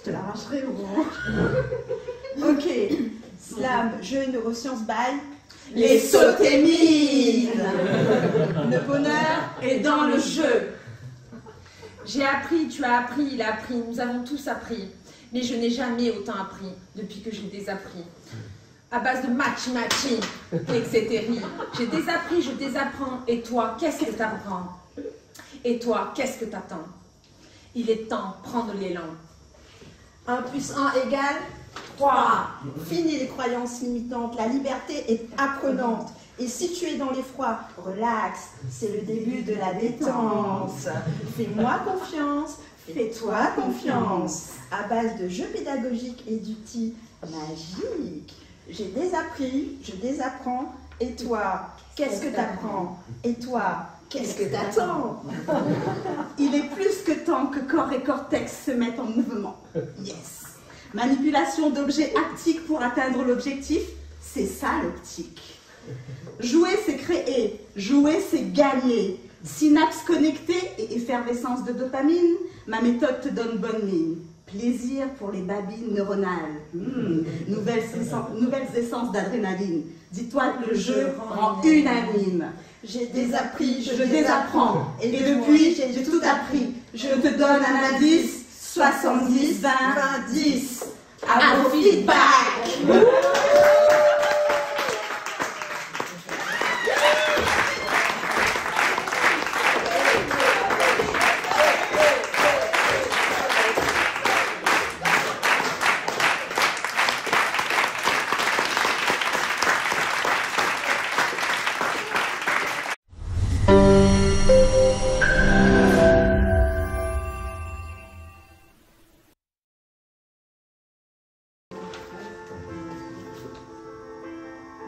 te l'arracherai au moins. Ok, slam, jeu et neurosciences by les sautémides. Le bonheur est dans le jeu. J'ai appris, tu as appris, il a appris, nous avons tous appris. Mais je n'ai jamais autant appris depuis que j'ai désappris. À base de matchi-matchi, etc. J'ai désappris, je désapprends. Et toi, qu'est-ce que t'apprends? Et toi, qu'est-ce que t'attends? Il est temps, prendre l'élan. 1 plus 1 égale 3. Fini les croyances limitantes, la liberté est apprenante. Et si tu es dans l'effroi, relax, c'est le début de la détente. Fais-moi confiance, fais-toi confiance. À base de jeux pédagogiques et d'outils magiques. J'ai désappris, je désapprends. Et toi, qu'est-ce que t'apprends? Et toi, qu'est-ce que t'attends? Il est plus que temps que corps et cortex se mettent en mouvement. Yes. Manipulation d'objets haptiques pour atteindre l'objectif, c'est ça l'optique. Jouer, c'est créer. Jouer, c'est gagner. Synapses connectées et effervescence de dopamine, ma méthode te donne bonne mine. Plaisir pour les babines neuronales. Nouvelles essences d'adrénaline. Dis-toi que le jeu rend unanime. J'ai désappris, je désapprends. Et depuis, j'ai tout appris. Je te donne un indice, 70, 20, 10. à vos feedbacks.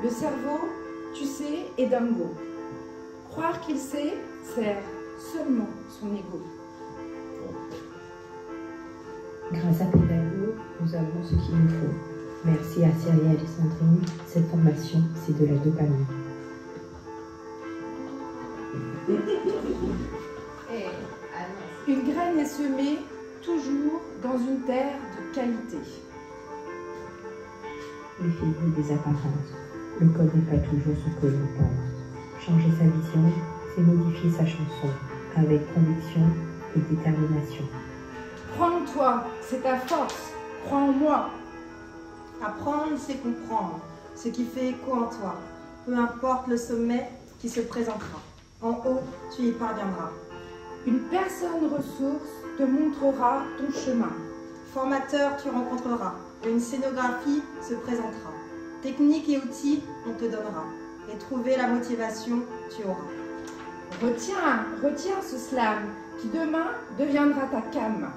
Le cerveau, tu sais, est dingo. Croire qu'il sait sert seulement son ego. Grâce à Pédago, nous avons ce qu'il nous faut. Merci à Cyrielle et Sandrine. Cette formation, c'est de la dopamine. Une graine est semée toujours dans une terre de qualité. Méfiez-vous des apparences. Le code n'est pas toujours ce que l'on pense. Changer sa vision, c'est modifier sa chanson, avec conviction et détermination. Crois en toi, c'est ta force. Crois en moi. Apprendre, c'est comprendre ce qui fait écho en toi. Peu importe le sommet qui se présentera. En haut, tu y parviendras. Une personne ressource te montrera ton chemin. Formateur, tu rencontreras. Une scénographie se présentera. Techniques et outils, on te donnera. Et trouver la motivation, tu auras. Retiens ce slam qui demain deviendra ta cam.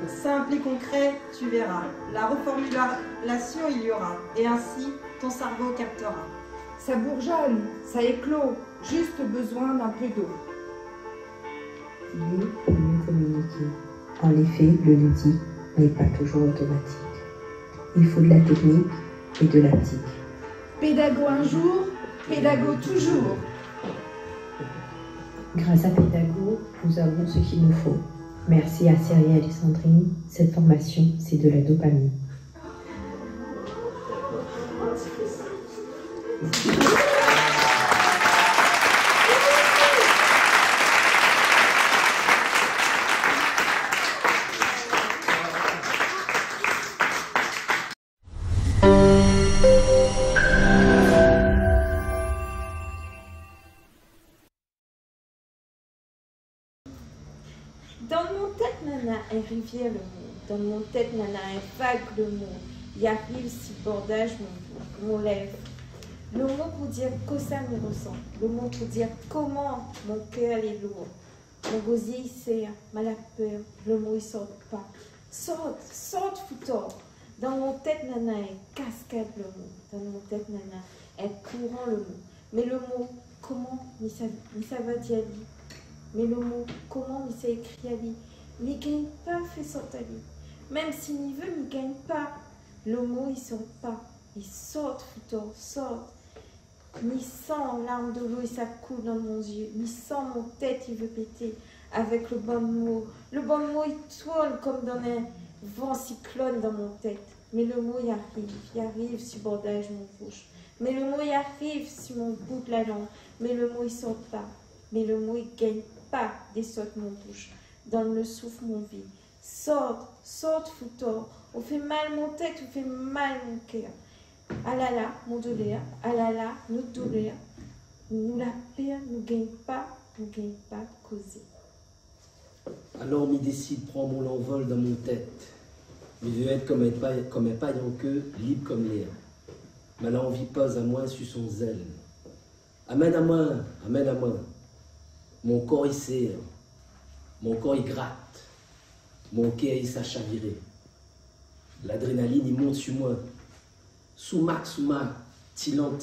Simple et concret, tu verras. La reformulation, il y aura. Et ainsi, ton cerveau captera. Ça bourgeonne, ça éclot, juste besoin d'un peu d'eau. Idée pour mieux communiquer. En effet, le ludique n'est pas toujours automatique. Il faut de la technique et de l'aptique. Pédago un jour, pédago toujours. Grâce à Pédago, nous avons ce qu'il nous faut. Merci à Cyrielle et Sandrine. Cette formation, c'est de la dopamine. Dans mon tête, nana, est rivière le mot. Dans mon tête, nana, est vague le mot. Y arrive si bordage mon lèvre. Le mot pour dire que ça me ressent. Le mot pour dire comment mon cœur est lourd. Mon gosier il serre, mal à peur. Le mot il sort pas. Sorte foutor. Dans mon tête, nana, est cascade le mot. Dans mon tête, nana, est courant le mot. Mais le mot comment, ni ça va dire. Mais le mot comment, il s'est écrit à lui. Mais il gagne pas, fait sortir à lui. Même s'il n'y veut, il gagne pas. Le mot, il sort pas. Il sort, foutor, sort. Ni sans larmes de l'eau et ça coule dans mon yeux. Ni sans mon tête, il veut péter. avec le bon mot. Le bon mot, il tourne comme dans un vent cyclone dans mon tête. Mais le mot, il arrive si bordage mon bouche. Mais le mot, il arrive si mon bout de la langue. Mais le mot, il sort pas. Mais le mot, il gagne pas des sortes mon bouche. Donne le souffle mon vie. Sorte, foutor. On fait mal mon tête, on fait mal mon cœur. Ah là là, mon douleur. Ah là là, notre douleur. Nous la paix, nous gagne pas causer. Alors m'y décide, prends mon envol dans mon tête. Mais veux être comme un paille en queue, libre comme l'air. Ma l'envie pose à moi sur son zèle. Amène à moi. Mon corps il serre, mon corps il gratte, mon cœur il s'achavirait. L'adrénaline il monte sur moi. Soumac, tilant.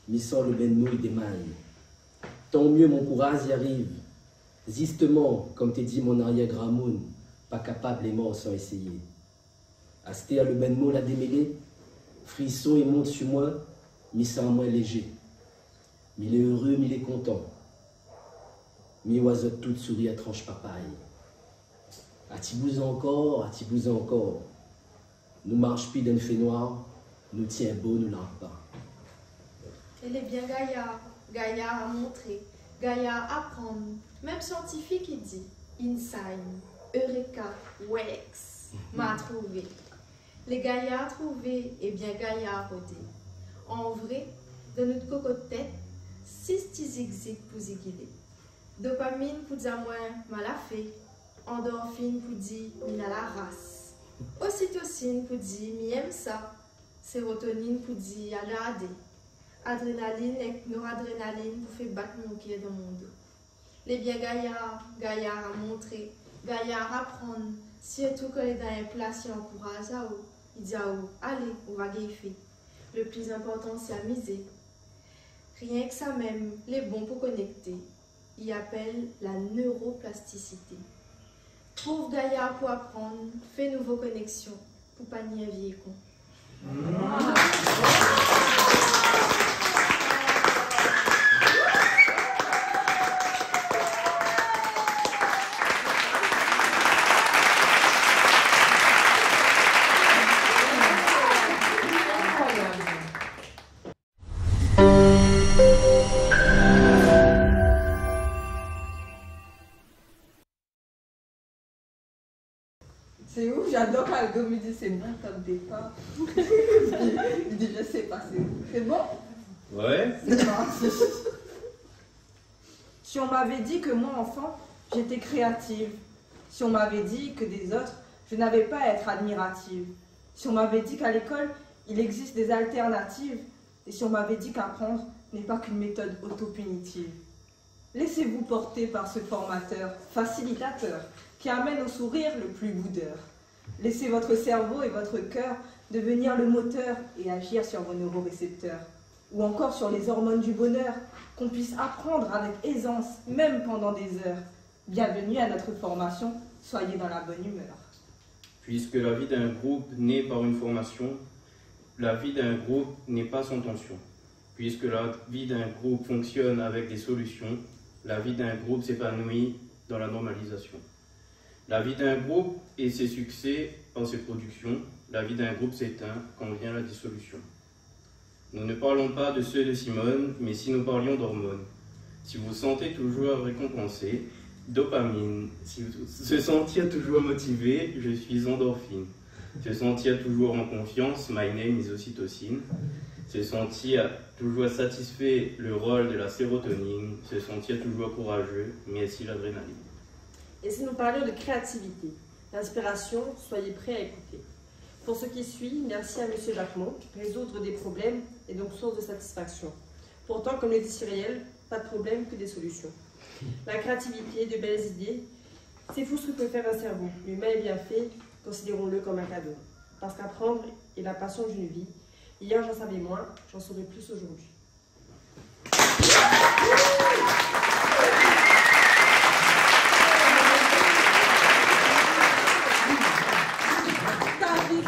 Mi sort le benno il démaille. Tant mieux mon courage y arrive. Justement, comme t'es dit mon arrière-grand-moune, pas capable les morts sans essayer. Astéa le benno l'a démêlé, frisson il monte sur moi, mi sent moins léger. Mi il est heureux, mi il est content. Mi oiseau toute souris à tranche papaye. Atibouze encore. Nous marche plus d'un fait noir, nous tient beau, nous l'arbre pas. Elle est bien gaillard à montrer, gaillard à apprendre. Même scientifique il dit, Insign, Eureka, Wex, m'a trouvé. Les gaillards trouvés et bien gaillards rodés. En vrai, de notre cocotte-tête, 6 petits zigzags pour ziguiler. Dopamine pour dire moins mal à fait. Endorphine pour dire min à la race. Ocytocine pour dire mi aime ça. Sérotonine pour dire à garder. Adrénaline et noradrénaline pour faire battre mon cœur dans mon dos. Les bien gaillards à montrer, gaillards à prendre. Surtout quand il est dans un place qui encourage à eux. Il dit à eux, allez, on va gaffer. Le plus important c'est amuser. Rien que ça même, les bons pour connecter. Il appelle la neuroplasticité. Trouve gaillard pour apprendre, fais nouveaux connexions pour pas nier un vieil con. C'est ouf, j'adore quand Aldo me dit c'est bon comme départ. Il dit je sais pas, c'est où. C'est bon? Ouais. C'est parti. Si on m'avait dit que moi enfant, j'étais créative. Si on m'avait dit que des autres, je n'avais pas à être admirative. Si on m'avait dit qu'à l'école, il existe des alternatives. Et si on m'avait dit qu'apprendre n'est pas qu'une méthode autopunitive. Laissez-vous porter par ce formateur, facilitateur, qui amène au sourire le plus boudeur. Laissez votre cerveau et votre cœur devenir le moteur et agir sur vos neurorécepteurs. Ou encore sur les hormones du bonheur, qu'on puisse apprendre avec aisance, même pendant des heures. Bienvenue à notre formation, soyez dans la bonne humeur. Puisque la vie d'un groupe naît par une formation, la vie d'un groupe n'est pas sans tension. Puisque la vie d'un groupe fonctionne avec des solutions, la vie d'un groupe s'épanouit dans la normalisation. La vie d'un groupe et ses succès par ses productions, la vie d'un groupe s'éteint quand vient la dissolution. Nous ne parlons pas de ceux de Simone, mais si nous parlions d'hormones. Si vous vous sentez toujours récompensé, dopamine. Si vous se sentir toujours motivé, je suis endorphine. Se sentir toujours en confiance, my name is ocytocine. Se sentir toujours satisfait, le rôle de la sérotonine. Se sentir toujours courageux, merci l'adrénaline. Et si nous parlions de créativité, d'inspiration, soyez prêts à écouter. Pour ce qui suit, merci à M. Jacquemont. Résoudre des problèmes est donc source de satisfaction. Pourtant, comme le dit Cyrielle, pas de problème que des solutions. La créativité, de belles idées, c'est fou ce que peut faire un cerveau. L'humain est bien fait, considérons-le comme un cadeau. Parce qu'apprendre est la passion d'une vie. Hier, j'en savais moins, j'en saurai plus aujourd'hui. Ta vie